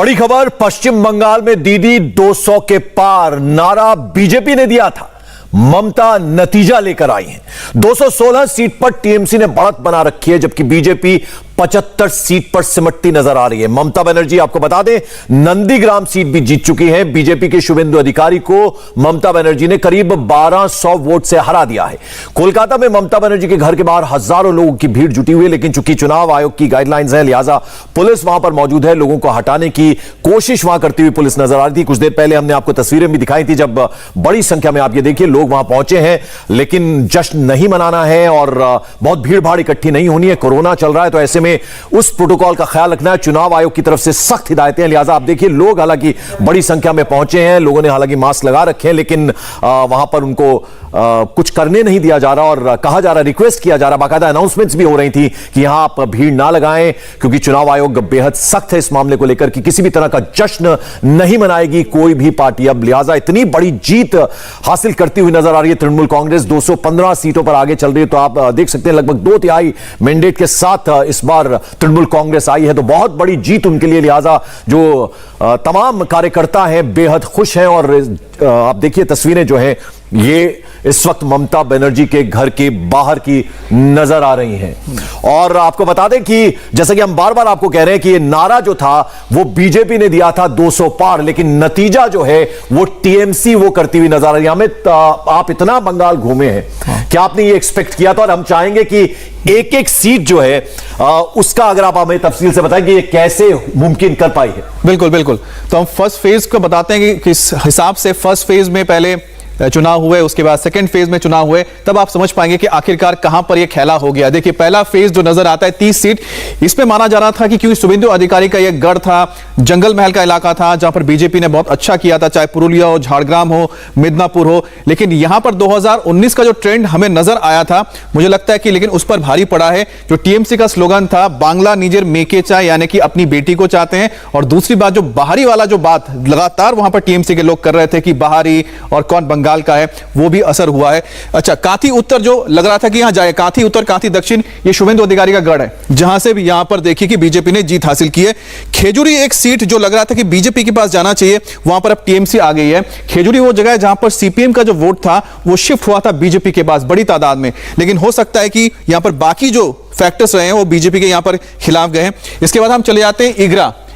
बड़ी खबर, पश्चिम बंगाल में दीदी 200 के पार नारा बीजेपी ने दिया था। ममता नतीजा लेकर आई हैं। 216 सीट पर टीएमसी ने बढ़त बना रखी है, जबकि बीजेपी 75 सीट पर सिमटती नजर आ रही है। ममता बनर्जी, आपको बता दें, नंदीग्राम सीट भी जीत चुकी है। बीजेपी के शुभेंदु अधिकारी को ममता बनर्जी ने करीब 1200 वोट से हरा दिया है। कोलकाता में ममता बनर्जी के घर के बाहर हजारों लोगों की भीड़ जुटी हुई है, लेकिन चूंकि चुनाव आयोग की गाइडलाइंस है, लिहाजा पुलिस वहां पर मौजूद है। लोगों को हटाने की कोशिश वहां करती हुई पुलिस नजर आ रही थी। कुछ देर पहले हमने आपको तस्वीरें भी दिखाई थी, जब बड़ी संख्या में, आप ये देखिए, लोग वहां पहुंचे हैं, लेकिन जश्न नहीं मनाना है और बहुत भीड़ भाड़ इकट्ठी नहीं होनी है। कोरोना चल रहा है, तो ऐसे में उस प्रोटोकॉल का ख्याल रखना है। चुनाव आयोग की तरफ से सख्त हिदायतें हैं, लिहाजा आप देखिए, लोग हालांकि बड़ी संख्या में पहुंचे हैं। लोगों ने हालांकि मास्क लगा रखे हैं, लेकिन वहां पर उनको कुछ करने नहीं दिया जा रहा और कहा जा रहा, रिक्वेस्ट किया जा रहा, बाकायदा अनाउंसमेंट्स भी हो रही थी कि यहां आप भीड़ ना लगाएं, क्योंकि चुनाव आयोग बेहद सख्त है इस मामले को लेकर कि किसी भी तरह का जश्न नहीं मनाएगी कोई भी पार्टी अब। लिहाजा इतनी बड़ी जीत हासिल करती हुई नजर आ रही है तृणमूल कांग्रेस। 215 सीटों पर आगे चल रही है, तो आप देख सकते हैं लगभग 2/3 मैंडेट के साथ इस बार तृणमूल कांग्रेस आई है, तो बहुत बड़ी जीत उनके लिए। लिहाजा जो तमाम कार्यकर्ता हैं बेहद खुश हैं और आप देखिए तस्वीरें जो हैं ये इस वक्त ममता बनर्जी के घर के बाहर की नजर आ रही हैं। और आपको बता दें कि जैसा कि हम बार बार आपको कह रहे हैं कि ये नारा जो था वो बीजेपी ने दिया था 200 पार, लेकिन नतीजा जो है वो टीएमसी वो करती हुई नजर आ रही है। हमें आप इतना बंगाल घूमे हैं, क्या आपने ये एक्सपेक्ट किया था? और हम चाहेंगे कि एक एक सीट जो है उसका अगर आप हमें तफसील से बताएं कि ये कैसे मुमकिन कर पाई है। बिल्कुल बिल्कुल, तो हम फर्स्ट फेज को बताते हैं कि किस हिसाब से फर्स्ट फेज में पहले चुनाव हुए, उसके बाद सेकंड फेज में चुनाव हुए, तब आप समझ पाएंगे कि आखिरकार कहां पर यह खेला हो गया। देखिए, पहला फेज जो नजर आता है 30 सीट, इसमें माना जा रहा था कि क्योंकि शुभेंदु अधिकारी का यह गढ़ था, जंगल महल का इलाका था, जहां पर बीजेपी ने बहुत अच्छा किया था, चाहे पुरुलिया हो, झारग्राम हो, मिदनापुर हो। लेकिन यहां पर 2019 का जो ट्रेंड हमें नजर आया था, मुझे लगता है कि लेकिन उस पर भारी पड़ा है। जो टीएमसी का स्लोगन था, बांग्ला निजेर मेके चाय, यानी कि अपनी बेटी को चाहते हैं। और दूसरी बात, जो बाहरी वाला जो बात लगातार वहां पर टीएमसी के लोग कर रहे थे कि बाहरी और कौन बंगाल का है, वो भी असर हुआ है। अच्छा, कांथी उत्तर जो लग रहा था कि यहां जाए, कांथी उत्तर, कांथी दक्षिण, ये शुभेंदु अधिकारी का गढ़ है, जहां से भी यहां पर देखिए कि बीजेपी ने जीत हासिल की है। खेजूरी एक सीट जो लग रहा था कि बीजेपी के पास जाना चाहिए, वहां पर अब टीएमसी आ गई है। खेजूरी वो जगह है जहां पर सीपीएम का जो वोट था वो शिफ्ट हुआ था बीजेपी के पास बड़ी तादाद में, लेकिन हो सकता है कि यहां पर बाकी जो फैक्टर्स रहे हैं वो बीजेपी के यहां पर खिलाफ गए हैं। इसके बाद हम चले जाते हैं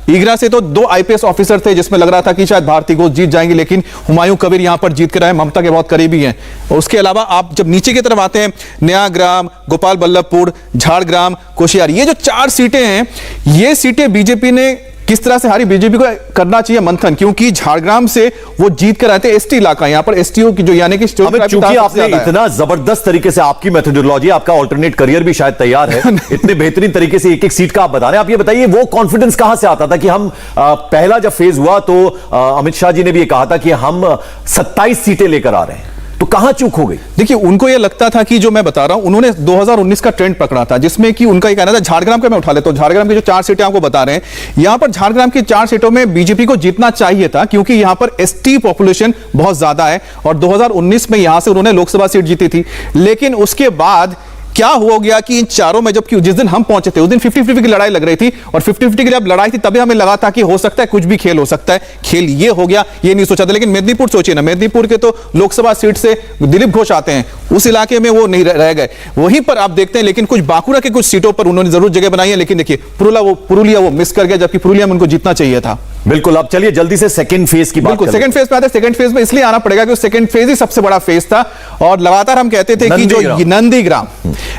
ईगरा से, तो 2 आईपीएस ऑफिसर थे जिसमें लग रहा था कि शायद भारती घोष जीत जाएंगे, लेकिन हुमायूं कबीर यहां पर जीत कर आए, ममता के बहुत करीबी हैं। उसके अलावा आप जब नीचे की तरफ आते हैं, नयाग्राम, गोपाल बल्लभपुर, झारग्राम, कोशियारी, ये जो 4 सीटें हैं, ये सीटें बीजेपी ने किस तरह से हारी, बीजेपी को करना चाहिए मंथन, क्योंकि झारग्राम से वो जीत कर आए थे। एसटी इलाका, यहां पर एसटीओ की जो यानी कि चूंकि आपने इतना जबरदस्त तरीके से, आपकी मेथोडोलॉजी, आपका ऑल्टरनेट करियर भी शायद तैयार है, इतने बेहतरीन तरीके से एक एक सीट का आप बता रहे हैं। आप ये बताइए, वो कॉन्फिडेंस कहां से आता था कि हम पहला जब फेज हुआ तो अमित शाह जी ने भी ये कहा था कि हम 27 सीटें लेकर आ रहे हैं, तो कहां चूक हो गई? देखिए, उनको यह लगता था कि जो मैं बता रहा हूं, उन्होंने 2019 का ट्रेंड पकड़ा था, जिसमें कि उनका ये कहना था, झारग्राम का मैं उठा लेता हूं, झारग्राम की जो 4 सीटें आपको बता रहे हैं, यहां पर झारग्राम की 4 सीटों में बीजेपी को जीतना चाहिए था, क्योंकि यहां पर एसटी पॉपुलेशन बहुत ज्यादा है और 2019 में यहां से उन्होंने लोकसभा सीट जीती थी। लेकिन उसके बाद क्या हो गया कि इन चारों में, जबकि जिस दिन हम पहुंचे थे उस दिन 50-50 की लड़ाई लग रही थी, और 50-50 की जब लड़ाई थी तभी हमें लगा था कि हो सकता है कुछ भी खेल हो सकता है। खेल ये हो गया, ये नहीं सोचा था। लेकिन मेदिनीपुर सोचिए ना, मेदिनीपुर के तो लोकसभा सीट से दिलीप घोष आते हैं, उस इलाके में वो नहीं रह गए, वहीं पर आप देखते हैं। लेकिन कुछ बांकुड़ा के कुछ सीटों पर उन्होंने जरूर जगह बनाई है, लेकिन देखिए पुरुलिया वो मिस कर गया, जबकि पुरुलिया में उनको जीतना चाहिए था। बिल्कुल, अब चलिए जल्दी से सेकंड फेज की बात करें। सेकंड फेज पे आते हैं। सेकंड फेज में इसलिए आना पड़ेगा क्योंकि सेकंड फेज ही सबसे बड़ा फेज था, और लगातार हम कहते थे कि जो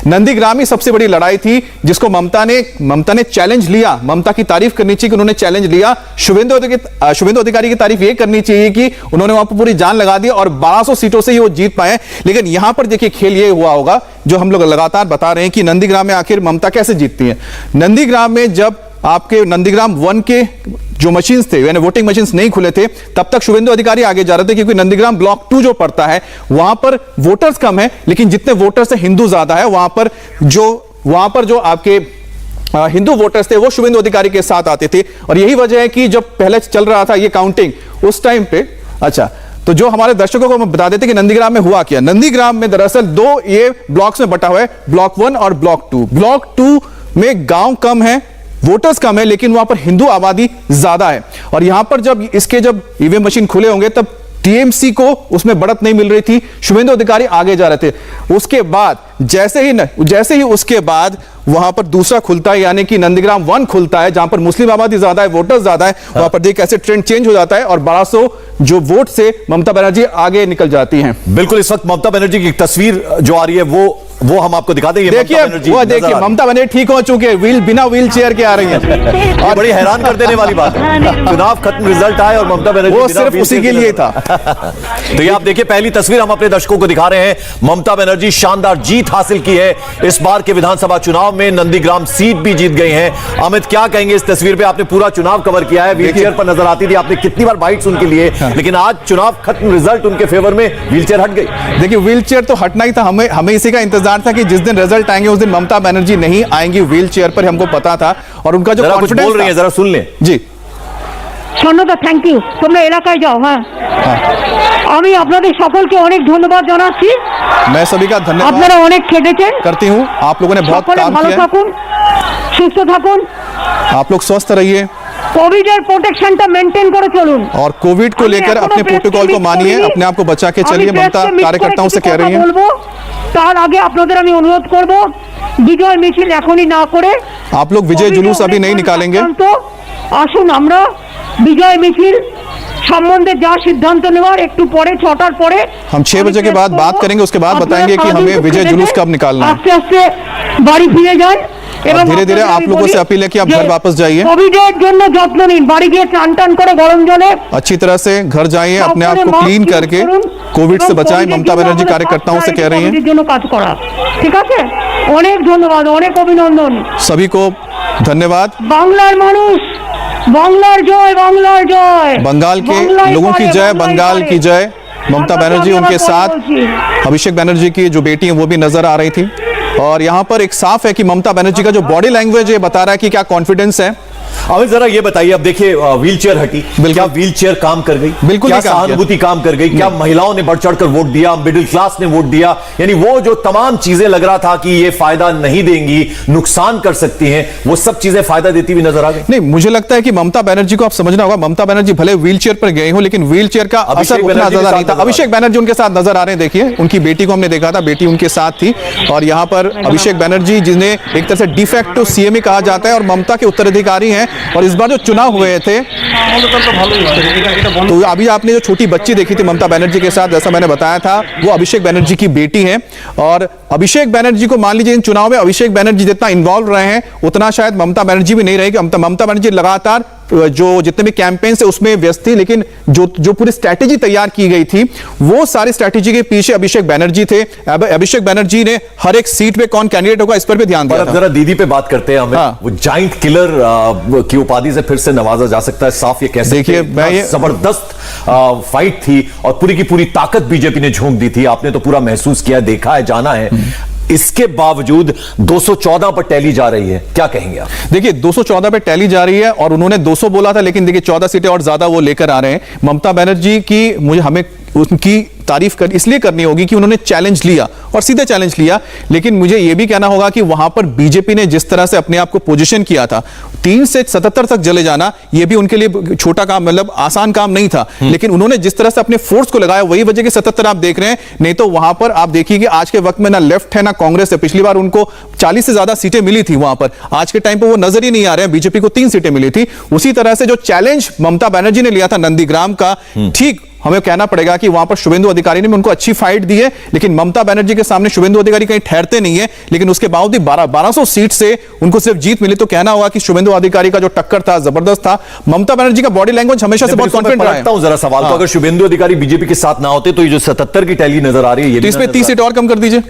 नंदीग्राम ही सबसे बड़ी लड़ाई थी, जिसको ममता ने चैलेंज लिया। ममता की तारीफ करनी चाहिए कि उन्होंने चैलेंज लिया। शुभेंदु अधिकारी की तारीफ ये करनी चाहिए कि उन्होंने वहां पर पूरी जान लगा दी और 1200 सीटों से ही वो जीत पाए। लेकिन यहां पर देखिए खेल ये हुआ होगा जो हम लोग लगातार बता रहे हैं कि नंदीग्राम में आखिर ममता कैसे जीतती है। नंदीग्राम में जब आपके नंदीग्राम 1 के जो मशीन्स थे, यानी वोटिंग मशीन्स नहीं खुले थे, तब तक शुभेंदु अधिकारी आगे जा रहे थे, क्योंकि नंदीग्राम ब्लॉक 2 जो पड़ता है वहां पर वोटर्स कम है, लेकिन जितने वोटर्स है हिंदू ज्यादा है। वहां पर जो आपके हिंदू वोटर्स थे वो शुभेंदु अधिकारी के साथ आते थे, और यही वजह है कि जब पहले चल रहा था ये काउंटिंग उस टाइम पे, अच्छा, तो जो हमारे दर्शकों को हम बता देते कि नंदीग्राम में हुआ क्या। नंदीग्राम में दरअसल 2 ये ब्लॉक्स में बटा हुआ है, ब्लॉक 1 और ब्लॉक 2। ब्लॉक 2 में गांव कम है, वोटर्स कम है लेकिन वहां पर हिंदू आबादी ज्यादा है। और यहां पर जब ईवीएम मशीन खुले होंगे तब टीएमसी को उसमें बढ़त नहीं मिल रही थी, शुभेंदु अधिकारी आगे जा रहे थे। उसके बाद जैसे ही उसके बाद वहां पर दूसरा खुलता है, यानी कि नंदीग्राम 1 खुलता है, जहां पर मुस्लिम आबादी ज्यादा है, वोटर्स ज्यादा है, वहां पर देखिए कैसे ट्रेंड चेंज हो जाता है और 1200 जो वोट से ममता बनर्जी आगे निकल जाती हैं। बिल्कुल, इस वक्त ममता बनर्जी की तस्वीर जो आ रही है वो हम आपको दिखा देंगे। देखिए ममता बनर्जी ठीक हो चुके हैं, बिना व्हील चेयर के आ रही है। और बड़ी हैरान कर देने वाली बात है, चुनाव खत्म, रिजल्ट आए और ममता बनर्जी वो सिर्फ उसी के लिए था। तो ये आप देखिए, पहली तस्वीर हम अपने दर्शकों को दिखा रहे हैं। ममता बनर्जी शानदार जीत हासिल की है इस बार के विधानसभा चुनाव में, नंदीग्राम सीट भी जीत गई हैं। अमित, क्या कहेंगे इस तस्वीर पे? आपने पूरा चुनाव कवर किया है, व्हील चेयर पर नजर आती थी, आपने कितनी बार बाइट्स उनके लिए, लेकिन आज चुनाव खत्म, रिजल्ट उनके फेवर में, व्हील चेयर हट गई। देखिए व्हील चेयर तो हटना ही था, हमें इसी का इंतजार था कि जिस दिन रिजल्ट आएंगे उस दिन ममता बनर्जी नहीं आएंगी व्हील चेयर पर, हमको पता था। और उनका जो कॉन्फिडेंस बोल रही है जरा सुन लें। जी স্বর্ণদা, থ্যাংক ইউ। তোমরা এলাকায় যাও। হ্যাঁ, আমি আপনাদের সকলকে অনেক ধন্যবাদ জানাচ্ছি। मैं सभी का धन्यवाद আপনারা অনেক খেটেছেন करती हूँ, आप लोगों ने बहुत সকলে काम ভালো किया है। থাকুন, সুস্থ থাকুন, आप लोग स्वस्थ रहिए কোভিডের প্রোটেকশনটা মেনটেন করে চলুন। और कोविड को लेकर अपने प्रोटोकॉल को मानिए, अपने आप को बचा के चलिए। ममता कार्यकर्ताओं से कह रही है। বলবো তার আগে আপনাদের আমি অনুরোধ করব, বিজয় মিছিল এখনই না করে आप लोग विजय जुलूस अभी नहीं निकालेंगे। আসুন আমরা বিজয় মিছিল সম্বন্ধে যা সিদ্ধান্ত নেওয়ার একটু পরে 6টার পরে हम 6 बजे के बाद बात करेंगे, उसके बाद बताएंगे कि हमें विजय जुलूस कब निकालना है। আস্তে আস্তে বাড়ি ফিরে যান এবং धीरे-धीरे आप लोगों से अपील है कि आप घर वापस जाइए, কোভিডের জন্য যত্ন নিন, বাড়ি গিয়ে টান টান করে গরম জলে अच्छी तरह से घर जाइए, अपने आप को क्लीन करके कोविड से बचाएं। ममता बनर्जी कार्यकर्ताओं से कह रही हैं। জন্য কাজ করা, ঠিক আছে? অনেক ধন্যবাদ, অনেক অভিনন্দন। सभी को धन्यवाद। বাংলার মানুষ, বাংলার জয়, বাংলার জয়, बंगाल के लोगों की जय, बंगाल की जय। ममता बनर्जी, उनके साथ अभिषेक बनर्जी की जो बेटी है वो भी नजर आ रही थी। और यहां पर एक साफ है कि ममता बनर्जी का जो बॉडी लैंग्वेज है बता रहा है कि क्या कॉन्फिडेंस है। अमित, जरा ये बताइए, अब देखिए व्हील चेयर हटी, क्या व्हील चेयर काम कर गई? बिल्कुल क्या सहानुभूति काम कर गई? क्या महिलाओं ने बढ़ चढ़कर वोट दिया, मिडिल क्लास ने वोट दिया? यानी वो जो तमाम चीजें लग रहा था कि ये फायदा नहीं देंगी, नुकसान कर सकती हैं, वो सब चीजें फायदा देती हुई नजर आ गई। नहीं, मुझे लगता है कि ममता बनर्जी को आप समझना होगा, ममता बनर्जी भले व्हील चेयर पर गए हो लेकिन व्हील चेयर का असर उतना ज्यादा नहीं था। अभिषेक बनर्जी उनके साथ नजर आ रहे हैं, देखिए उनकी बेटी को हमने देखा था, बेटी उनके साथ थी। और यहाँ पर अभिषेक बनर्जी, जिन्हें एक तरह से डिफेक्टो सीएम कहा जाता है और ममता के उत्तराधिकारी हैं, और इस बार जो चुनाव हुए थे तो अभी आपने जो छोटी बच्ची देखी थी ममता बनर्जी के साथ, जैसा मैंने बताया था, वो अभिषेक बनर्जी की बेटी है। और अभिषेक बनर्जी को मान लीजिए इन चुनाव में अभिषेक बनर्जी जितना इन्वॉल्व रहे हैं उतना शायद ममता बनर्जी भी नहीं रहेगी। ममता बनर्जी लगातार जो जितने भी कैंपेन से उसमें व्यस्त थी, लेकिन जो पूरी स्ट्रैटेजी तैयार की गई थी वो सारी स्ट्रैटेजी के पीछे अभिषेक बनर्जी थे। अभिषेक बनर्जी ने हर एक सीट पे कौन कैंडिडेट होगा इस पर भी ध्यान दिया था। जरा दीदी पे बात करते हैं, हमें वो जाइंट किलर की उपाधि से फिर से नवाजा जा सकता है, साफ ये कैसे? देखिए, मैं जबरदस्त फाइट थी और पूरी की पूरी ताकत बीजेपी ने झोंक दी थी, आपने तो पूरा महसूस किया, देखा है, जाना है। इसके बावजूद 214 पर टैली जा रही है, क्या कहेंगे आप? देखिए 214 पे टैली जा रही है और उन्होंने 200 बोला था, लेकिन देखिए 14 सीटें और ज्यादा वो लेकर आ रहे हैं। ममता बनर्जी की हमें उनकी तारीफ इसलिए करनी होगी कि उन्होंने चैलेंज लिया और सीधे चैलेंज लिया। लेकिन मुझे यह भी कहना होगा कि वहां पर बीजेपी ने जिस तरह से अपने आप को पोजीशन किया था, 3 से 77 तक चले जाना, यह भी उनके लिए छोटा काम, मतलब आसान काम नहीं था। लेकिन उन्होंने जिस तरह से अपने फोर्स को लगाया, वही वजह कि 77 आप देख रहे हैं। नहीं तो वहां पर आप देखिए कि आज के वक्त में ना लेफ्ट है ना कांग्रेस है। पिछली बार उनको 40 से ज्यादा सीटें मिली थी वहां पर, आज के टाइम पर वो नजर ही नहीं आ रहे हैं। बीजेपी को 3 सीटें मिली थी। उसी तरह से जो चैलेंज ममता बनर्जी ने लिया था नंदीग्राम का, ठीक हमें कहना पड़ेगा कि वहां पर शुभेंदु अधिकारी ने उनको अच्छी फाइट दी है, लेकिन ममता बनर्जी के सामने शुभेंदु अधिकारी कहीं ठहरते नहीं है। लेकिन उसके बावजूद 1200 सीट से उनको सिर्फ जीत मिली, तो कहना होगा कि शुभेंदु अधिकारी का जो टक्कर था जबरदस्त था। ममता बनर्जी का बॉडी लैंग्वेज हमेशा से बहुत कॉन्फिडेंट रहा है। जरा सवाल, तो अगर शुभेंदु अधिकारी बीजेपी के साथ ना होते तो ये जो 77 की टैली नजर आ रही है, तो इसमें 30 सीट और कम कर दीजिए।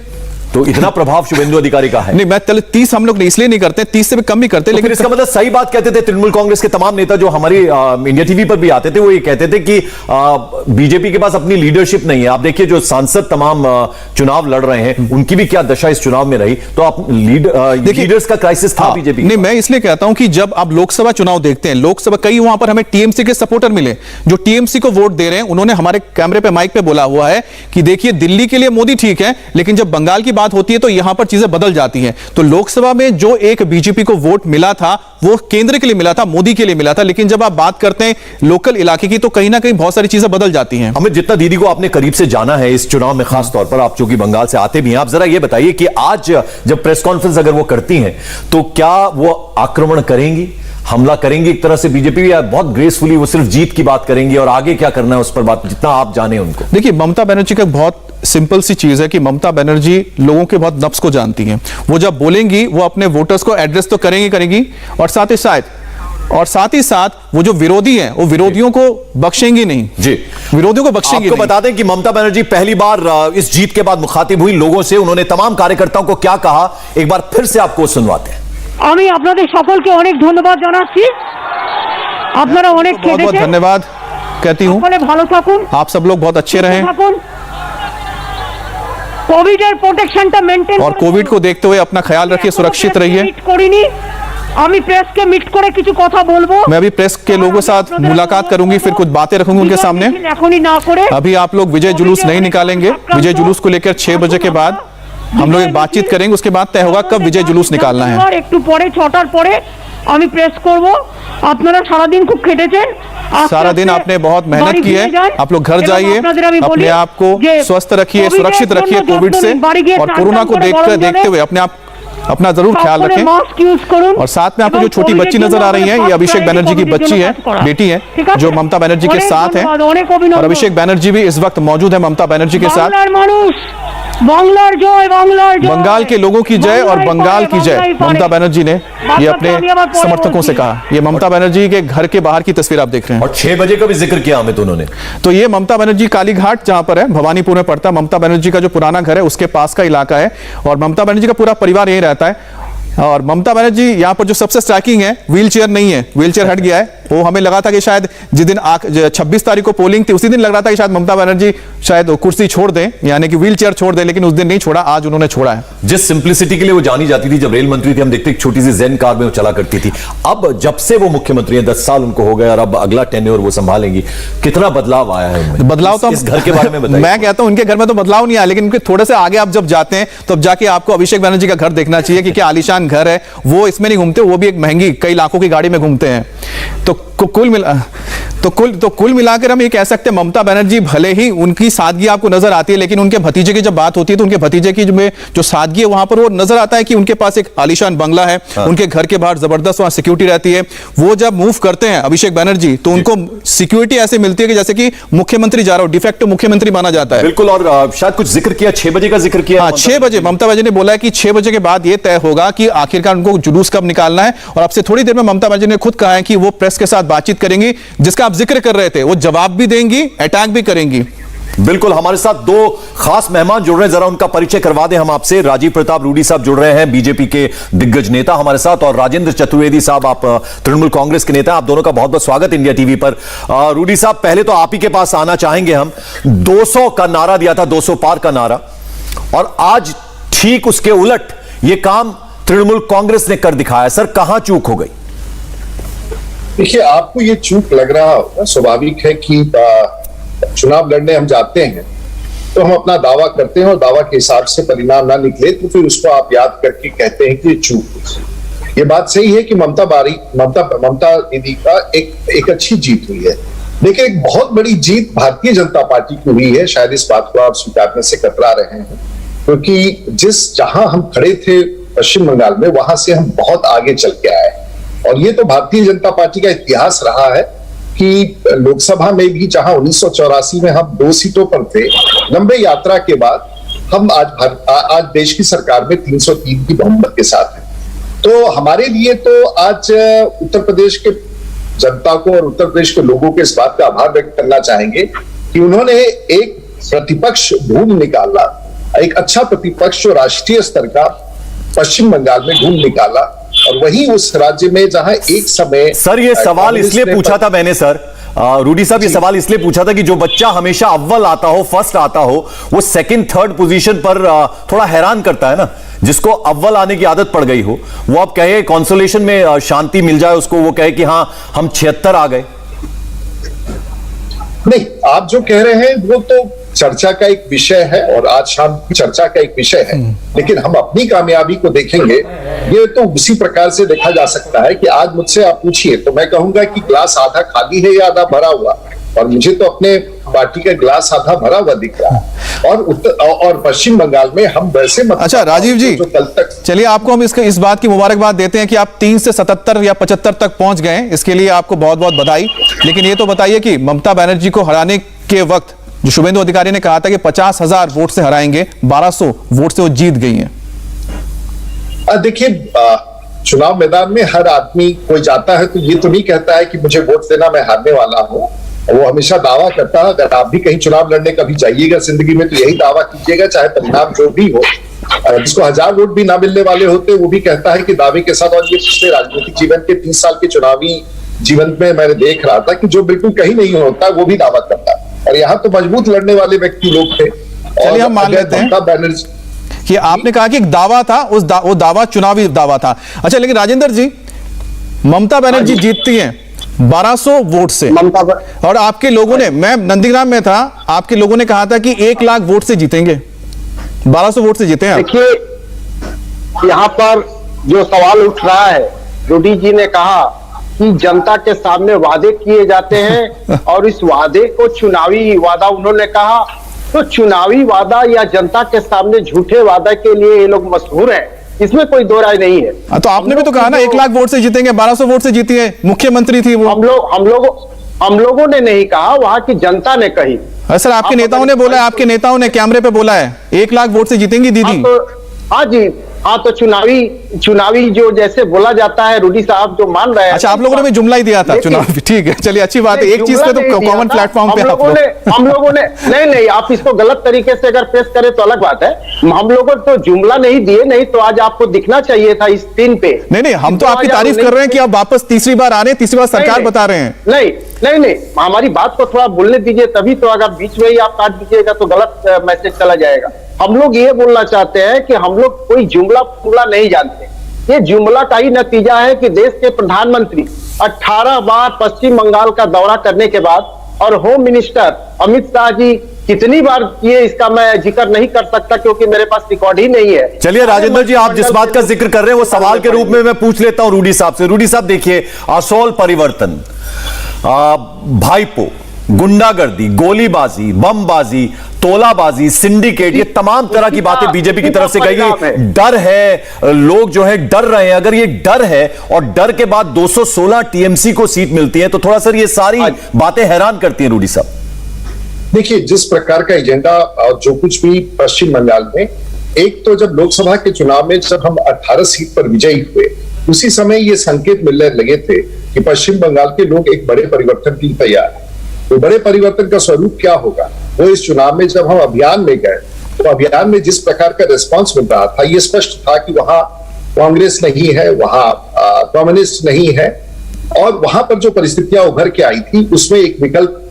तो इतना प्रभाव शुभेंदु अधिकारी का है? नहीं, मैं 30 हम लोग इसलिए नहीं करते, 30 से भी कम ही करते। तो लेकिन इसका मतलब सही बात कहते थे तृणमूल कांग्रेस के तमाम नेता जो हमारी इंडिया टीवी पर भी आते थे, वो ये कहते थे कि बीजेपी के पास अपनी लीडरशिप नहीं है। आप देखिए जो सांसद तमाम चुनाव लड़ रहे हैं, उनकी भी क्या दशा इस चुनाव में रही। तो आप लीडर्स का क्राइसिस था बीजेपी। नहीं, मैं इसलिए कहता हूं कि जब आप लोकसभा चुनाव देखते हैं, लोकसभा कई वहां पर हमें टीएमसी के सपोर्टर मिले जो टीएमसी को वोट दे रहे हैं। उन्होंने हमारे कैमरे पे माइक पे बोला हुआ है कि देखिए दिल्ली के लिए मोदी ठीक है, लेकिन जब बंगाल की बात होती है तो यहां पर चीजें बदल जाती हैं। तो लोकसभा में जो एक बीजेपी को वोट मिला था वो केंद्र के लिए मिला था, मोदी के लिए मिला था, लेकिन जब आप बात करते हैं लोकल इलाके की तो कहीं ना कहीं बहुत सारी चीजें बदल जाती हैं। अमित, जितना दीदी को आपने करीब से जाना है इस चुनाव में, खास तौर पर आप जो कि बंगाल से आते भी हैं, आप जरा ये बताइए कि आज जब प्रेस कॉन्फ्रेंस अगर वो करती हैं तो क्या वो आक्रमण करेंगी, हमला करेंगी एक तरह से बीजेपी, या बहुत ग्रेसफुली वो सिर्फ जीत की बात करेंगी और आगे क्या करना है उस पर बात, जितना आप जाने उनको? देखिए, ममता बनर्जी का बहुत सिंपल सी चीज है कि ममता बनर्जी लोगों के बहुत नफ्स को जानती हैं। वो जब बोलेंगी वो अपने वोटर्स को एड्रेस तो करेंगी और साथ ही साथ वो जो विरोधी हैं वो विरोधियों को बख्शेंगी नहीं जी, विरोधियों को बख्शेंगी। आपको बता दें कि ममता बनर्जी पहली बार इस जीत के बाद मुखातिब हुई लोगों से, उन्होंने तमाम कार्यकर्ताओं को क्या कहा एक बार फिर से आपको सुनवाते हैं। আমি আপনাদের সকলকে অনেক ধন্যবাদ জানাচ্ছি, আপনারা অনেক बहुत बहुत ধন্যवाद कहती हूँ। সকলে ভালো থাকুন, आप सब लोग बहुत अच्छे रहें कोविड এর প্রোটেকশনটা মেইনটেইন और कोविड को देखते हुए अपना ख्याल रखिए, सुरक्षित रहिए। করিনি আমি প্রেসকে মিট করে কিছু কথা বলবো, मैं अभी प्रेस के लोगों के साथ मुलाकात करूंगी, फिर कुछ बातें रखूंगी उनके सामने। এখনই না করে अभी आप लोग विजय जुलूस नहीं निकालेंगे, विजय जुलूस को लेकर 6 बजे के बाद हम लोग एक बातचीत करेंगे, उसके बाद तय होगा कब विजय जुलूस निकालना है। একটু পরে 6টার পরে আমি প্রেস করব। আপনারা সারা দিন খুব খেটেছেন, सारा दिन आपने बहुत मेहनत की है, आप लोग घर जाइए, अपने आप को स्वस्थ रखिए, सुरक्षित रखिए कोविड से, और कोरोना को देखते हुए अपने आप अपना जरूर ख्याल रखें। और साथ में आपको जो छोटी बच्ची नजर आ रही है, ये अभिषेक बनर्जी की बच्ची है, बेटी है, जो ममता बनर्जी के साथ है, और अभिषेक बनर्जी भी इस वक्त मौजूद है ममता बनर्जी के साथ। বাংলার জয়, বাংলার জয়, बंगाल के लोगों की जय और बंगाल की जय, ममता बनर्जी ने ये अपने समर्थकों से कहा। ये ममता बनर्जी के घर के बाहर की तस्वीर आप देख रहे हैं, और 6 बजे का भी जिक्र किया अमित उन्होंने। तो ये ममता बनर्जी कालीघाट जहां पर है, भवानीपुर में पड़ता है, ममता बनर्जी का जो पुराना घर है उसके पास का इलाका है, और ममता बनर्जी का पूरा परिवार यहीं रहता है। और ममता बनर्जी यहाँ पर जो सबसे स्ट्राइकिंग है, व्हील चेयर नहीं है, व्हील चेयर हट गया है। वो हमें लगा था कि शायद जिस दिन 26 तारीख को पोलिंग थी उसी दिन लग रहा था कि शायद ममता बनर्जी शायद कुर्सी छोड़ दें, यानी कि व्हील चेयर छोड़ दें, लेकिन उस दिन नहीं छोड़ा, आज उन्होंने छोड़ा है। जिस सिंप्लिसिटी के लिए वो जानी जाती थी, जब रेल मंत्री थी, हम देखते एक छोटी सी जेन कार में वो चला करती थी, अब जब से वो मुख्यमंत्री हैं 10 साल उनको हो गए और अब अगला टेन्योर वो संभालेंगी, कितना बदलाव आया है उनमें? बदलाव तो इस घर के बारे में बताइए। मैं कहता हूं उनके घर में तो बदलाव नहीं आया, लेकिन उनके थोड़े से आगे आप जब जाते हैं तो अब जाके आपको अभिषेक बनर्जी का घर देखना चाहिए कि क्या आलीशान घर है। वो इसमें नहीं घूमते, वो भी एक महंगी कई लाखों की गाड़ी में घूमते हैं। तो कुल मिलाकर हम ये कह सकते हैं ममता बनर्जी भले ही उनकी सादगी आपको नजर आती है, लेकिन उनके भतीजे की जब बात होती है तो उनके भतीजे की जो सादगी है वहां पर वो नजर आता है कि उनके पास एक आलीशान बंगला है, उनके घर के बाहर जबरदस्त वहां सिक्योरिटी रहती है। वो जब मूव करते हैं अभिषेक बनर्जी तो उनको सिक्योरिटी ऐसे मिलती है कि जैसे कि मुख्यमंत्री जा रहा हो, डिफेक्टो मुख्यमंत्री माना जाता है। बिल्कुल, और शायद कुछ जिक्र किया 6 बजे का जिक्र किया। 6 बजे ममता बनर्जी ने बोला है कि 6 बजे के बाद यह तय होगा कि आखिरकार उनको जुलूस कब निकालना है, और अब से थोड़ी देर में ममता बनर्जी ने खुद कहा है कि वो प्रेस के साथ बातचीत करेंगी, जिसका आप जिक्र कर रहे थे, वो जवाब भी देंगी, अटैक भी करेंगी। बिल्कुल, हमारे साथ 2 खास मेहमान जुड़ रहे हैं, जरा उनका परिचय करवा दें हम आपसे। राजीव प्रताप रूडी साहब जुड़ रहे हैं, बीजेपी के दिग्गज नेता हमारे साथ, और राजेंद्र चतुर्वेदी साहब, आप तृणमूल कांग्रेस के नेता। आप दोनों का बहुत बहुत स्वागत इंडिया टीवी पर। रूडी साहब, पहले तो आप ही के पास आना चाहेंगे हम। 200 का नारा दिया था, 200 पार का नारा, और आज ठीक उसके उलट ये काम तृणमूल कांग्रेस ने कर दिखाया। सर, कहां चूक हो गई? देखिए, आपको ये चूक लग रहा होगा, स्वाभाविक है कि चुनाव लड़ने हम जाते हैं तो हम अपना दावा करते हैं, और दावा के हिसाब से परिणाम ना निकले तो फिर उसको आप याद करके कहते हैं कि ये चूक हुई। ये बात सही है कि ममता दीदी का एक अच्छी जीत हुई है, लेकिन एक बहुत बड़ी जीत भारतीय जनता पार्टी की हुई है। शायद इस बात को आप स्वीकारने से कतरा रहे हैं, क्योंकि जहां हम खड़े थे पश्चिम बंगाल में, वहां से हम बहुत आगे चल के आए, और ये तो भारतीय जनता पार्टी का इतिहास रहा है कि लोकसभा में भी जहां 1984 में हम 2 सीटों पर थे, लंबे यात्रा के बाद हम आज देश की सरकार में 303 की बहुमत के साथ हैं। तो हमारे लिए तो आज उत्तर प्रदेश के जनता को और उत्तर प्रदेश के लोगों के इस बात का आभार व्यक्त करना चाहेंगे कि उन्होंने एक प्रतिपक्ष ढूंढ निकाला, एक अच्छा प्रतिपक्ष जो राष्ट्रीय स्तर का पश्चिम बंगाल में ढूंढ निकाला, और वही उस राज्य में जहां एक समय। सर, ये सवाल इसलिए पूछा था मैंने, सर रूडी साहब, ये सवाल इसलिए पूछा था कि जो बच्चा हमेशा अव्वल आता हो, फर्स्ट आता हो, वो सेकंड थर्ड पोजीशन पर थोड़ा हैरान करता है ना। जिसको अव्वल आने की आदत पड़ गई हो, वो आप कहे कॉन्सोलेशन में शांति मिल जाए उसको, वो कहे कि हाँ हम 76 आ गए। नहीं, आप जो कह रहे हैं वो तो चर्चा का एक विषय है और आज शाम की चर्चा का एक विषय है, लेकिन हम अपनी कामयाबी को देखेंगे। ये तो उसी प्रकार से देखा जा सकता है कि आज मुझसे आप पूछिए तो मैं कहूंगा कि ग्लास आधा खाली है या आधा भरा हुआ, और मुझे तो अपने पार्टी का ग्लास आधा भरा हुआ दिख रहा है। और पश्चिम बंगाल में हम वैसे अच्छा राजीव जी, जो कल तक, चलिए आपको हम इस बात की मुबारकबाद देते हैं कि आप 3 से 77 या 75 तक पहुंच गए, इसके लिए आपको बहुत बहुत बधाई। लेकिन ये तो बताइए कि ममता बनर्जी को हराने के वक्त जो शुभेंदु अधिकारी ने कहा था कि 50,000 वोट से हराएंगे, 1200 वोट से वो जीत गई हैं। देखिए, चुनाव मैदान में हर आदमी कोई जाता है तो ये तो नहीं कहता है कि मुझे वोट देना, मैं हारने वाला हूं। वो हमेशा दावा करता है। अगर आप भी कहीं चुनाव लड़ने कभी जाइएगा जिंदगी में तो यही दावा कीजिएगा, चाहे परिणाम जो भी हो। जिसको 1000 वोट भी ना मिलने वाले होते वो भी कहता है कि दावे के साथ। और ये पिछले राजनीतिक जीवन के 30 साल के चुनावी जीवन में मैंने देख रहा था कि जो बिल्कुल कहीं नहीं होता वो भी दावा करता, और यहाँ तो मजबूत लड़ने वाले व्यक्ति लोग थे। चलिए हम मान लेते हैं ममता बनर्जी कि आपने कहा कि एक दावा था, वो दावा चुनावी दावा था। अच्छा, लेकिन राजेंद्र जी, ममता बनर्जी जीतती हैं 1200 वोट से, और आपके लोगों ने, मैं नंदीग्राम में था, आपके लोगों ने कहा था कि 1 लाख वोट से जीतेंगे, 1200 वोट से जीते हैं। देखिए, यहाँ पर जो सवाल उठ रहा है, रूडी जी ने कहा कि जनता के सामने वादे किए जाते हैं और इस वादे को चुनावी वादा उन्होंने कहा। तो चुनावी वादा या जनता के सामने झूठे वादा के लिए ये लोग मशहूर हैं, इसमें कोई दो राय नहीं है। तो आपने भी तो कहा ना 1 लाख वोट से जीतेंगे, 1200 वोट से जीती है, मुख्यमंत्री थी वो। हम लोगों ने नहीं कहा, वहां की जनता ने कही। सर, आपके नेताओं ने बोला है, आपके नेताओं ने कैमरे पे बोला है 1 लाख वोट से जीतेंगी दीदी। हाँ जी, हाँ, तो चुनावी जो जैसे बोला जाता है, रूडी साहब जो मान रहे हैं। अच्छा, आप लोगों ने भी जुमला ही दिया था चुनावी, ठीक है, चलिए अच्छी बात है। एक चीज पे तो कॉमन प्लेटफॉर्म पे हम लोगों ने नहीं, आप इसको गलत तरीके से अगर पेश करें तो अलग बात है। हम लोगों तो जुमला नहीं दिए, नहीं तो आज आपको दिखना चाहिए था इस दिन पे। नहीं, हम तो आपकी तारीफ कर रहे हैं कि आप वापस तीसरी बार आ रहे हैं, तीसरी बार सरकार बता रहे हैं। नहीं, हमारी बात को थोड़ा बोलने दीजिए, तभी तो। अगर बीच में ही आप काट दीजिएगा तो गलत मैसेज चला जाएगा। हम लोग ये बोलना चाहते हैं कि हम लोग कोई जुमला नहीं जानते। ये जुमला का ही नतीजा है कि देश के प्रधानमंत्री 18 बार पश्चिम बंगाल का दौरा करने के बाद, और होम मिनिस्टर अमित शाह जी कितनी बार किए, इसका मैं जिक्र नहीं कर सकता क्योंकि मेरे पास रिकॉर्ड ही नहीं है। चलिए राजेंद्र जी, आप जिस बात का जिक्र कर रहे हैं वो सवाल के रूप में मैं पूछ लेता हूं रूडी साहब से। रूडी साहब, देखिए, असौल परिवर्तन, भाईपो, गुंडागर्दी, गोलीबाजी, बमबाजी, तोलाबाजी, सिंडिकेट, ये तमाम तरह की बातें बीजेपी की तरफ से कही गई। डर है, लोग जो है डर रहे हैं। अगर ये डर है और डर के बाद 216 टीएमसी को सीट मिलती है तो थोड़ा सर ये सारी बातें हैरान करती हैं रूडी साहब। देखिए, जिस प्रकार का एजेंडा और जो कुछ भी पश्चिम बंगाल में, एक तो जब लोकसभा के चुनाव में जब हम 18 सीट पर विजयी हुए, उसी समय ये संकेत मिलने लगे थे कि पश्चिम बंगाल के लोग एक बड़े परिवर्तन के लिए तैयार हैं। तो बड़े परिवर्तन का स्वरूप क्या होगा, वो इस चुनाव में जब हम अभियान में गए तो अभियान में जिस प्रकार का रिस्पांस मिल रहा था, ये स्पष्ट था कि वहां कांग्रेस नहीं है, वहां कम्युनिस्ट नहीं है, और वहां पर जो परिस्थितियां उभर के आई थी उसमें एक विकल्प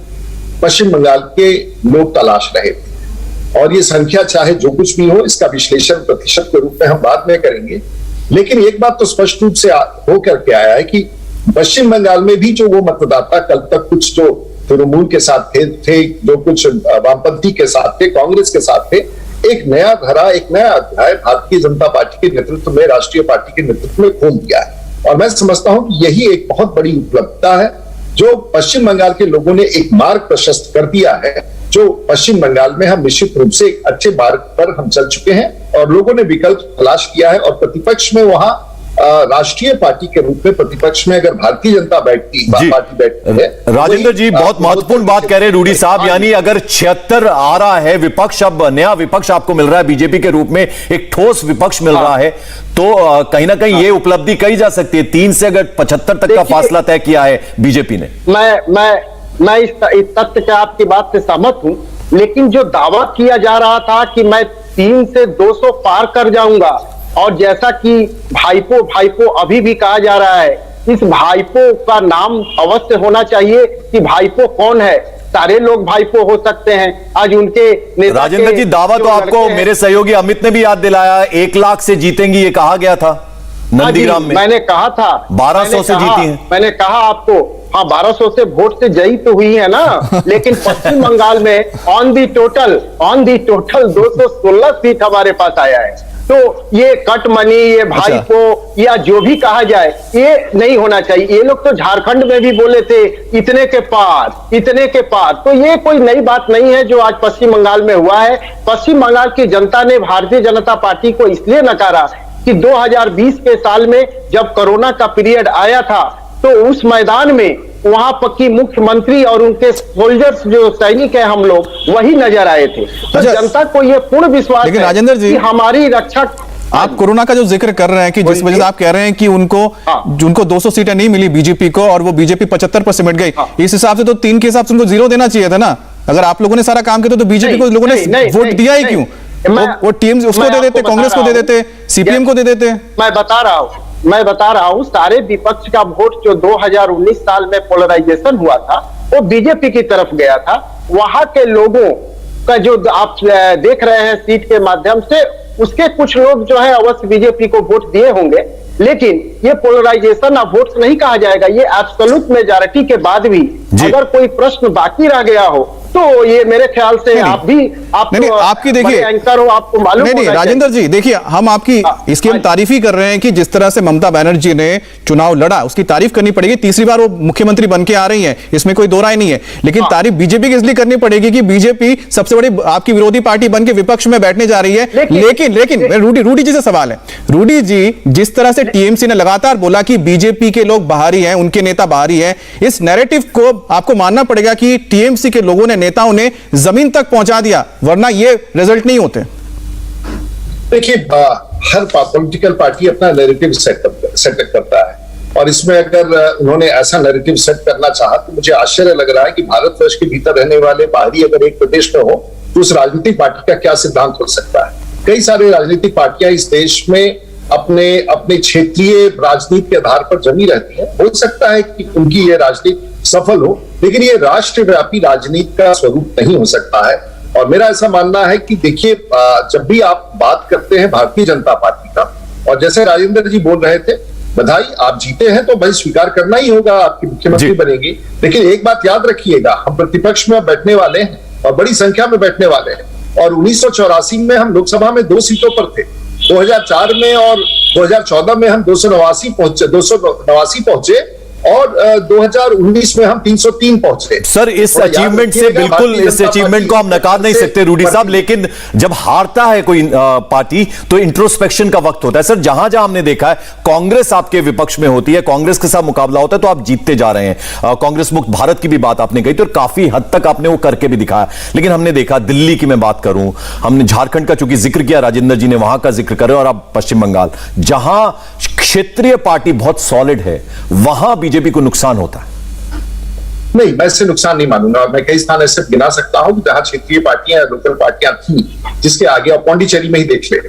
पश्चिम बंगाल के लोग तलाश रहे थे। और ये संख्या चाहे जो कुछ भी हो, इसका विश्लेषण प्रतिशत के रूप में हम बाद में करेंगे, लेकिन एक बात तो स्पष्ट रूप से हो करके आया है कि पश्चिम बंगाल में भी जो वो मतदाता कल तक कुछ जो तृणमूल के साथ थे, जो कुछ वामपंथी के साथ थे, कांग्रेस के साथ थे, एक नया धारा, एक नया अध्याय भारतीय जनता पार्टी के नेतृत्व में, राष्ट्रीय पार्टी के नेतृत्व में खोल दिया है। और मैं समझता हूं कि यही एक बहुत बड़ी उपलब्धता है जो पश्चिम बंगाल के लोगों ने एक मार्ग प्रशस्त कर दिया है, जो पश्चिम बंगाल में हम निश्चित रूप से एक अच्छे मार्ग पर हम चल चुके हैं और लोगों ने विकल्प तलाश किया है। और प्रतिपक्ष में वहां राष्ट्रीय पार्टी के रूप में प्रतिपक्ष में अगर भारतीय जनता पार्टी बैठती है। राजेंद्र जी, बहुत महत्वपूर्ण बात कह रहे हैं रूडी साहब, यानी अगर 76 आ रहा है विपक्ष, अब नया विपक्ष आपको मिल रहा है बीजेपी के रूप में, एक ठोस विपक्ष मिल रहा है, तो कहीं ना कहीं ये उपलब्धि कही जा सकती है। 3 से अगर 75 तक का फासला तय किया है बीजेपी ने। मैं इस तथ्य के आपकी बात से सहमत हूं, लेकिन जो दावा किया जा रहा था कि मैं 3 से 200 पार कर जाऊंगा, और जैसा कि भाईपो अभी भी कहा जा रहा है, इस भाईपो का नाम अवश्य होना चाहिए कि भाईपो कौन है। सारे लोग भाईपो हो सकते हैं। आज उनके नेता राजेंद्र जी, दावा तो आपको मेरे सहयोगी अमित ने भी याद दिलाया, 1 लाख से जीतेंगी ये कहा गया था। नंदीग्राम में मैंने कहा था 1200 से जीती हैं। मैंने कहा आपको, हाँ 1200 से वोट से जयी तो हुई है ना, लेकिन पश्चिम बंगाल में ऑन दी टोटल 216 सीट हमारे पास आया है। तो ये कट मनी, ये भाईपो या जो भी कहा जाए, ये नहीं होना चाहिए। ये लोग तो झारखंड में भी बोले थे इतने के पार, इतने के पार। तो ये कोई नई बात नहीं है जो आज पश्चिम बंगाल में हुआ है। पश्चिम बंगाल की जनता ने भारतीय जनता पार्टी को इसलिए नकारा कि 2020 के साल में जब कोरोना का पीरियड आया था तो उस मैदान में वहां पर की मुख्यमंत्री और उनके सोल्जर्स जो सैनिक है हम लोग वही नजर आए थे। तो जनता को ये पूर्ण विश्वास लेकिन है राजेंद्र जी, कि हमारी रक्षा। आप कोरोना का जो जिक्र कर रहे हैं कि जिस वजह से आप कह रहे हैं कि उनको 200 सीटें नहीं मिली बीजेपी को और वो बीजेपी 75 पर सिमट गई, इस हिसाब से तो 3 के हिसाब से उनको 0 देना चाहिए था ना। अगर आप लोगों ने सारा काम किया तो बीजेपी को लोगों ने वोट दिया ही क्यों? वो टीम उसको दे देते, कांग्रेस को दे देते, सीपीएम को दे देते। मैं बता रहा हूं सारे विपक्ष का वोट जो 2019 साल में पोलराइजेशन हुआ था वो बीजेपी की तरफ गया था। वहां के लोगों का जो आप देख रहे हैं सीट के माध्यम से, उसके कुछ लोग जो है अवश्य बीजेपी को वोट दिए होंगे, लेकिन ये पोलराइजेशन ऑफ वोट्स नहीं कहा जाएगा। ये एब्सोल्यूट मेजॉरिटी के बाद भी अगर कोई प्रश्न बाकी रह गया हो तो ये मेरे ख्याल से आप आपकी देखिए एंकर हो, आपको मालूम नहीं राजेंद्र जी, देखिए हम आपकी इसकी हम तारीफ ही कर रहे हैं कि जिस तरह से ममता बनर्जी ने चुनाव लड़ा उसकी तारीफ करनी पड़ेगी। तीसरी बार वो मुख्यमंत्री बन के आ रही हैं, इसमें कोई दो राय नहीं है। लेकिन तारीफ बीजेपी की इसलिए करनी पड़ेगी कि बीजेपी सबसे बड़ी आपकी विरोधी पार्टी बन के विपक्ष में बैठने जा रही है। लेकिन रूडी जी से सवाल है। रूडी जी, जिस तरह से टीएमसी ने लगातार बोला कि बीजेपी के लोग बाहरी हैं, उनके नेता बाहरी हैं, इस नैरेटिव को आपको मानना पड़ेगा कि टीएमसी के लोगों ने, नेताओं ने जमीन तक पहुंचा दिया, वरना ये रिजल्ट नहीं होते। देखिए, हर पॉलिटिकल पार्टी अपना नैरेटिव सेटअप करता है और इसमें अगर उन्होंने ऐसा नैरेटिव सेट करना चाहा तो मुझे आश्चर्य लग रहा है कि भारतवर्ष के भीतर रहने वाले बाहरी अगर एक प्रदेश में हो तो उस राजनीतिक पार्टी का क्या सिद्धांत हो सकता है। कई सारी राजनीतिक पार्टियां इस देश में अपने क्षेत्रीय राजनीति के आधार पर जमी रहती है। हो सकता है कि उनकी ये राजनीति सफल हो, लेकिन ये राष्ट्रव्यापी राजनीति का स्वरूप नहीं हो सकता है। और मेरा ऐसा मानना है कि देखिए, जब भी आप बात करते हैं भारतीय जनता पार्टी का, और जैसे राजेंद्र जी बोल रहे थे, बधाई, आप जीते हैं तो भाई स्वीकार करना ही होगा, आपकी मुख्यमंत्री बनेगी। लेकिन एक बात याद रखिएगा, हम प्रतिपक्ष में बैठने वाले हैं और बड़ी संख्या में बैठने वाले हैं। और 1984 में हम लोकसभा में 2 सीटों पर थे, 2004 में और 2014 में हम 289 पहुंचे और 2019 में हम 303 पहुंचे। सर, इस अचीवमेंट से बिल्कुल, इस अचीवमेंट को हम नकार नहीं सकते रूडी साहब, लेकिन जब हारता है कोई पार्टी तो इंट्रोस्पेक्शन का वक्त होता है। सर, जहां जहां हमने देखा है कांग्रेस आपके विपक्ष में होती है, कांग्रेस के साथ मुकाबला होता है तो आप जीतते जा रहे हैं। कांग्रेस मुक्त भारत की भी बात आपने कही तो काफी हद तक आपने वो करके भी दिखाया। लेकिन हमने देखा दिल्ली की मैं बात करूं, हमने झारखंड का चूंकि जिक्र किया, राजेंद्र जी ने वहां का जिक्र करे, और अब पश्चिम बंगाल, जहां क्षेत्रीय पार्टी बहुत सॉलिड है वहां बीजेपी को नुकसान होता है। नहीं, मैं इससे नुकसान नहीं मानूंगा। मैं कई स्थान ऐसे गिना सकता हूं जहां क्षेत्रीय पार्टियां, लोकल पार्टियां थी, जिसके आगे आप पौंडीचेरी में ही देख ले,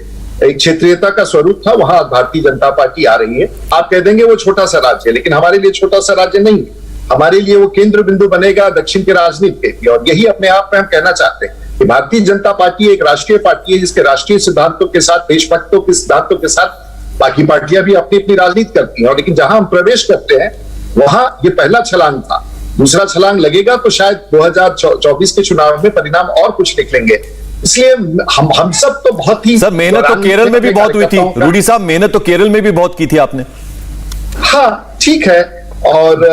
एक क्षेत्रीयता का स्वरूप था, वहां भारतीय जनता पार्टी आ रही है। आप कह देंगे वो छोटा सा राज्य है, लेकिन हमारे लिए छोटा सा राज्य नहीं, हमारे लिए वो केंद्र बिंदु बनेगा दक्षिण के राजनीति के। और यही अपने आप में हम कहना चाहते हैं कि भारतीय जनता पार्टी एक राष्ट्रीय पार्टी है, जिसके राष्ट्रीय सिद्धांतों के साथ, देशभक्तों के सिद्धांतों के साथ बाकी पार्टियां भी अपनी अपनी राजनीति करती हैं। और लेकिन जहां हम प्रवेश करते हैं वहां ये पहला छलांग था, दूसरा छलांग लगेगा तो शायद 2024 के चुनाव में परिणाम और कुछ निकलेंगे। इसलिए हम सब तो बहुत ही, सर मेहनत तो केरल में भी बहुत हुई थी रूडी साहब, मेहनत तो केरल में भी बहुत की थी आपने। हाँ ठीक है, और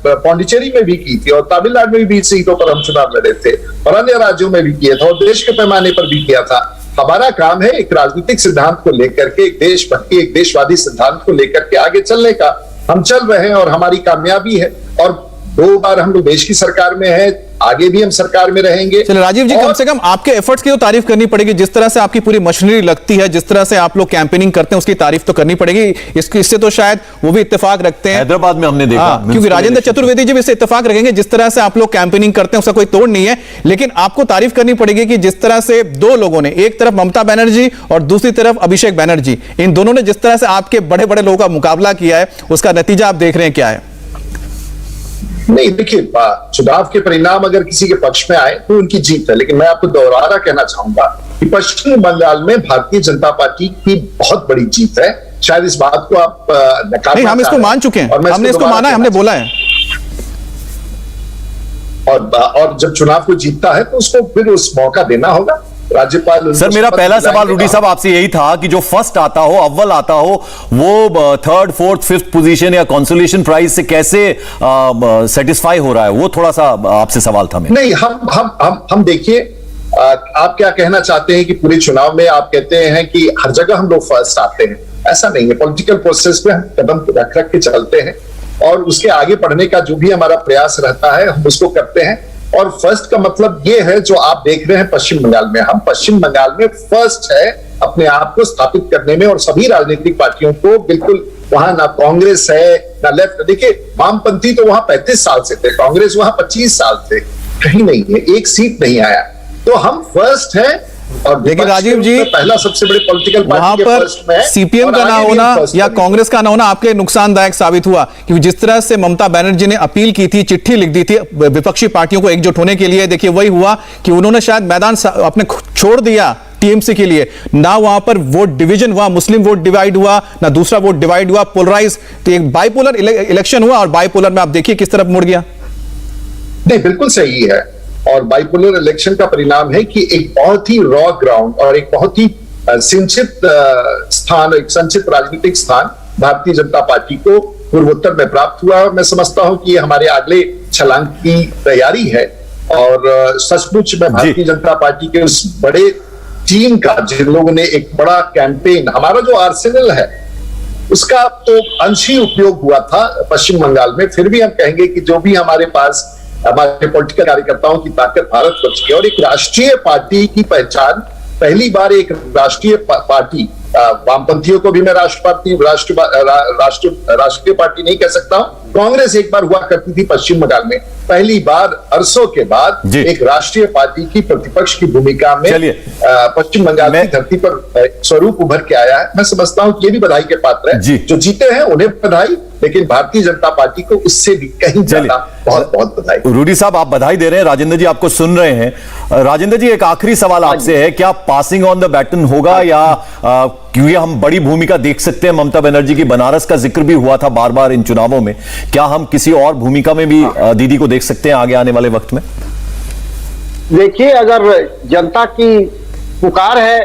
पौंडीचेरी में भी की थी, और तमिलनाडु में भी सीटों पर हम चुनाव लड़े थे, और अन्य राज्यों में भी किया था, और देश के पैमाने पर भी किया था। हमारा काम है एक राजनीतिक सिद्धांत को लेकर के, एक देशभक्ति, एक देशवादी सिद्धांत को लेकर के आगे चलने का। हम चल रहे हैं और हमारी कामयाबी है, और 2 बार हम लोग देश की सरकार में हैं, आगे भी हम सरकार में रहेंगे। चलिए राजीव जी, कम से कम आपके एफर्ट्स की तो तारीफ करनी पड़ेगी। जिस तरह से आपकी पूरी मशीनरी लगती है, जिस तरह से आप लोग कैंपेनिंग करते हैं, उसकी तारीफ तो करनी पड़ेगी। इससे तो शायद वो भी इत्तेफाक रखते हैं, हैदराबाद में हमने देखा, क्योंकि राजेंद्र चतुर्वेदी जी भी इससे इत्तेफाक रखेंगे। जिस तरह से आप लोग कैंपेनिंग करते हैं उसका कोई तोड़ नहीं है, लेकिन आपको तारीफ करनी पड़ेगी कि जिस तरह से 2 लोगों ने, एक तरफ ममता बनर्जी और दूसरी तरफ अभिषेक बनर्जी, इन दोनों ने जिस तरह से आपके बड़े बड़े लोगों का मुकाबला किया है, उसका नतीजा आप देख रहे हैं क्या है? नहीं, देखिए, चुनाव के परिणाम अगर किसी के पक्ष में आए तो उनकी जीत है, लेकिन मैं आपको दोबारा कहना चाहूंगा कि पश्चिम बंगाल में भारतीय जनता पार्टी की बहुत बड़ी जीत है। शायद इस बात को आप नकारना नहीं, हम इसको चाहें। मान चुके हैं, और मैं हमने इसको दोबारा माना है, कहना हमने बोला है। और जब चुनाव को जीतता है तो उसको फिर उस मौका देना होगा। राज्यपाल सर, मेरा पहला सवाल रूडी साहब आपसे यही था कि जो फर्स्ट आता हो, अव्वल आता हो, वो थर्ड, फोर्थ, फिफ्थ पोजीशन या कंसोलेशन प्राइज से कैसे सेटिस्फाई हो रहा है? वो थोड़ा सा आपसे सवाल था मेरा। नहीं, हम देखिए, आप क्या कहना चाहते हैं कि पूरे चुनाव में आप कहते हैं कि हर जगह हम लोग फर्स्ट आते हैं? ऐसा नहीं है। पॉलिटिकल प्रोसेस में हम कदम रख रख के चलते हैं और उसके आगे बढ़ने का जो भी हमारा प्रयास रहता है हम उसको करते हैं। और फर्स्ट का मतलब ये है जो आप देख रहे हैं पश्चिम बंगाल में, हम पश्चिम बंगाल में फर्स्ट है अपने आप को स्थापित करने में। और सभी राजनीतिक पार्टियों को बिल्कुल, वहां ना कांग्रेस है ना लेफ्ट। देखिए, वामपंथी तो वहां 35 साल से थे, कांग्रेस वहां 25 साल थे, कहीं नहीं है, एक सीट नहीं आया। तो हम फर्स्ट है। और लेकिन राजीव जी, पहला सबसे बड़े पॉलिटिकल वहां पर सीपीएम का ना होना या कांग्रेस का ना होना आपके नुकसानदायक साबित हुआ, क्योंकि जिस तरह से ममता बनर्जी ने अपील की थी, चिट्ठी लिख दी थी विपक्षी पार्टियों को एकजुट होने के लिए, देखिए वही हुआ कि उन्होंने शायद मैदान अपने छोड़ दिया टीएमसी के लिए। ना वहां पर वोट डिवीजन हुआ, मुस्लिम वोट डिवाइड हुआ, ना दूसरा वोट डिवाइड हुआ, पोलराइज। तो एक बाइपोलर इलेक्शन हुआ और बाइपोलर में आप देखिए किस तरफ मुड़ गया। नहीं, बिल्कुल सही है। और बाइपोलर इलेक्शन का परिणाम है कि एक बहुत ही रॉ ग्राउंड और एक बहुत ही सिंचित स्थान, एक संचित राजनीतिक स्थान भारतीय जनता पार्टी को पूर्वोत्तर में प्राप्त हुआ। मैं समझता हूं कि ये हमारे अगले छलांग की तैयारी है। और सचमुच में भारतीय जनता पार्टी के उस बड़े टीम का, जिन लोगों ने एक बड़ा कैंपेन, हमारा जो आर्सेनल है उसका तो अंश ही उपयोग हुआ था पश्चिम बंगाल में। फिर भी हम कहेंगे कि जो भी हमारे पास हमारे पॉलिटिकल कार्यकर्ताओं की ताकत भारतवर्ष की, और एक राष्ट्रीय पार्टी की पहचान, पहली बार एक राष्ट्रीय पार्टी, वामपंथियों को भी मैं राष्ट्रीय पार्टी नहीं कह सकता हूं। कांग्रेस एक बार हुआ करती थी पश्चिम बंगाल में, पहली बार अरसों के बाद एक राष्ट्रीय पार्टी की प्रतिपक्ष की भूमिका में पश्चिम बंगाल की धरती पर स्वरूप उभर के आया है। मैं समझता हूं कि ये भी बधाई के पात्र है। जो जीते हैं उन्हें बधाई, लेकिन भारतीय जनता पार्टी को इससे भी कहीं ज्यादा बहुत बहुत बधाई। रूडी साहब, आप बधाई दे रहे हैं, राजेंद्र जी आपको सुन रहे हैं। राजेंद्र जी, एक आखिरी सवाल आपसे है, क्या पासिंग ऑन द बैटन होगा या क्योंकि हम बड़ी भूमिका देख सकते हैं, ममता बनर्जी की बनारस का जिक्र भी हुआ था बार बार इन चुनावों में, क्या हम किसी और भूमिका में भी दीदी को देख सकते हैं आगे आने वाले वक्त में? देखिए, अगर जनता की पुकार है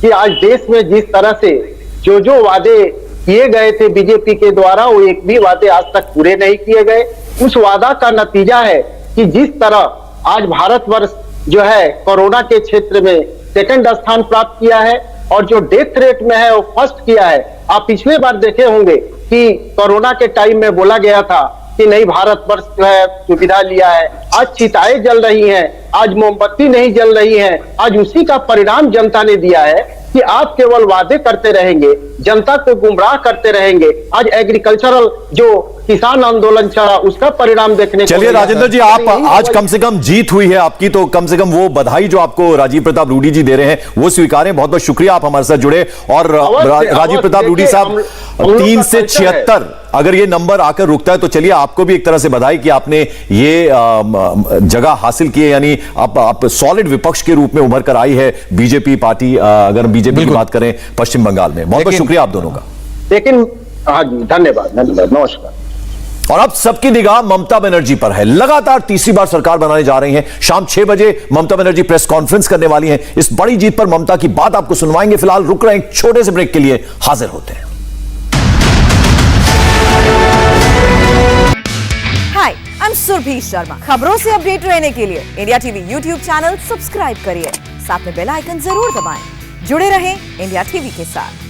कि आज देश में जिस तरह से जो वादे किए गए थे बीजेपी के द्वारा, वो एक भी वादे आज तक पूरे नहीं किए गए। उस वादा का नतीजा है कि जिस तरह आज भारतवर्ष जो है कोरोना के क्षेत्र में सेकंड स्थान प्राप्त किया है और जो डेथ रेट में है वो फर्स्ट किया है। आप पिछले बार देखे होंगे कि कोरोना के टाइम में बोला गया था कि नहीं, भारतवर्ष जो है सुविधा लिया है। आज चिताएं जल रही हैं, आज मोमबत्ती नहीं जल रही है। आज उसी का परिणाम जनता ने दिया है कि आप केवल वादे करते रहेंगे, जनता को गुमराह करते रहेंगे। आज एग्रीकल्चरल जो किसान आंदोलन चला, उसका परिणाम देखने को चलिए राजेंद्र जी, आप आज कम से कम जीत हुई है आपकी, तो कम से कम वो बधाई जो आपको राजीव प्रताप रूडी जी दे रहे हैं वो स्वीकारें। बहुत बहुत शुक्रिया, आप हमारे साथ जुड़े। और राजीव प्रताप रूडी साहब, 3 से 76 अगर ये नंबर आकर रुकता है तो चलिए आपको भी एक तरह से बधाई कि आपने ये जगह हासिल की है, यानी आप सॉलिड विपक्ष के रूप में उभर कर आई है बीजेपी पार्टी, अगर बीजेपी की बात करें पश्चिम बंगाल में। बहुत बहुत शुक्रिया आप दोनों का। लेकिन हाँ जी, धन्यवाद, नमस्कार। और अब सबकी निगाह ममता बनर्जी पर है। लगातार तीसरी बार सरकार बनाने जा रही हैं। शाम 6 बजे ममता बनर्जी प्रेस कॉन्फ्रेंस करने वाली हैं। इस बड़ी जीत पर ममता की बात आपको सुनवाएंगे। फिलहाल रुक रहे हैं, एक छोटे से ब्रेक के लिए हाजिर होते हैं। हाय, आई एम सुरभि शर्मा। खबरों से अपडेट रहने के लिए India TV YouTube channel subscribe करिए, साथ में बेल आइकन जरूर दबाएं। जुड़े रहें इंडिया टीवी के साथ।